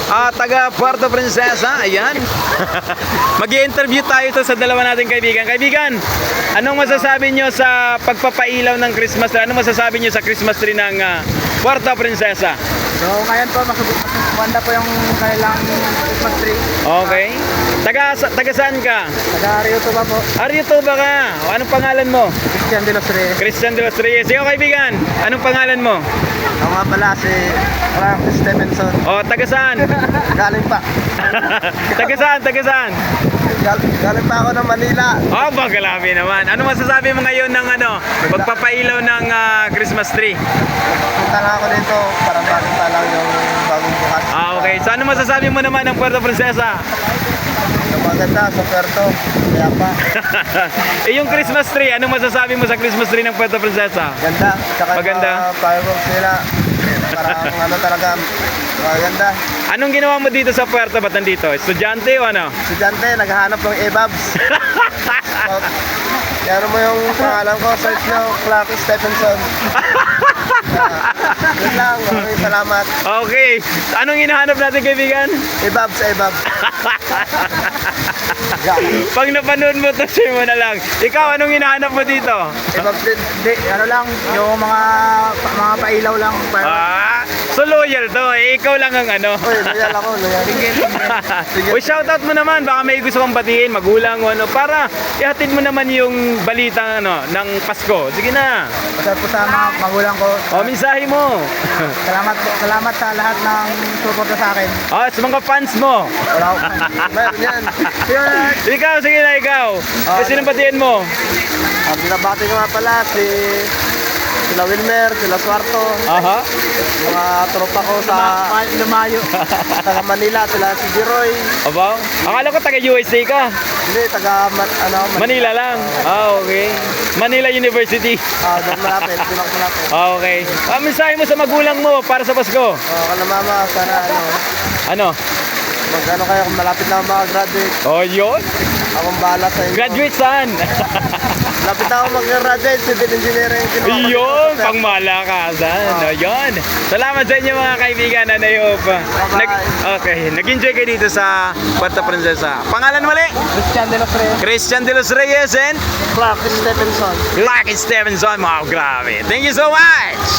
taga Puerto Princesa. Ayan. Mag-i-interview tayo to sa dalawa nating kaibigan. Kaibigan, anong masasabi nyo sa pagpapailaw ng Christmas tree? Anong masasabi nyo sa Christmas tree ng Puerto Princesa? So ngayon po, maganda po yung kailang Christmas tree. Okay. Taga saan ka? Taga Rio Tuba po. Rio Tuba ka. O, anong pangalan mo? Christian de los Reyes. Christian de los Reyes. Ikaw kaibigan, anong pangalan mo? Ako nga pala si Frank Stevenson. O, taga saan? Galing pa. Taga saan? Taga saan? Galing pa ako ng Manila. Oh, bagalabi naman. Ano masasabi mo ngayon ng pagpapailaw ng Christmas tree? Punta lang ako dito para makita lang yung bagong bukas. Okay. So, ano masasabi mo naman ng Puerto Princesa? Yung maganda sa Puerto. Kaya pa. Yung Christmas tree, ano masasabi mo sa Christmas tree ng Puerto Princesa? Ganda. Tsaka Maganda. yung fireworks nila. Parang ano talaga. Maganda. Anong ginawa mo dito sa Puerto? Ba't nandito? Estudyante o ano? Estudyante, naghahanap ng EBABS. Kaya mo yung pangalan ko, search nyo, Clark Stephenson. Yun lang, maraming salamat. Okay. Anong hinahanap natin kaibigan? EBABS, EBABS. Pag napanood mo to, share mo na lang. Ikaw, anong hinahanap mo dito? EBABS din, ano lang, yung mga pailaw lang. So loyal to. Ikaw lang ang ano. Uy, loyal ako, loyal. Sige. Uy, shoutout mo naman. Baka may gusto kong batiin, magulang o ano. Para ihatid mo naman yung balita ng Pasko. Sige na. Pasal po sa mga magulang ko. O, mensahe mo. Salamat po, salamat sa lahat ng suporta sa akin. O, sa mga fans mo. Wala ko. Meron yan. Cheers! Ikaw, sige na ikaw. Sinong batiin mo? Binabati ko nga pala sila Wilmer, sila Suarto, Aha. mga tropa ko sa Lumayo, taga Manila, sila si Jiroy. Aba? Akala ko taga USA ka. Hindi, taga Manila lang. Okay. Manila University. Doon malapit, doon ako malapit. Okay. Mensahe mo sa magulang mo para sa Pasko. Kana mama, sana Ano? mag-ano kayo kung malapit na ako mag-graduate. Oh, yun. Akong bahala sa inyo. Graduate saan? Malapit ako mag-graduate, civil engineering. Yun, pang malakasan. Yun. Salamat sa inyo mga kaibigan. Ano yung okay. Nag-enjoy kayo dito sa Puerto Princesa. Pangalan mali? Christian de los Reyes. Christian de los Reyes and Clark Stephenson. Clark Stevenson. Wow, grabe. Thank you so much.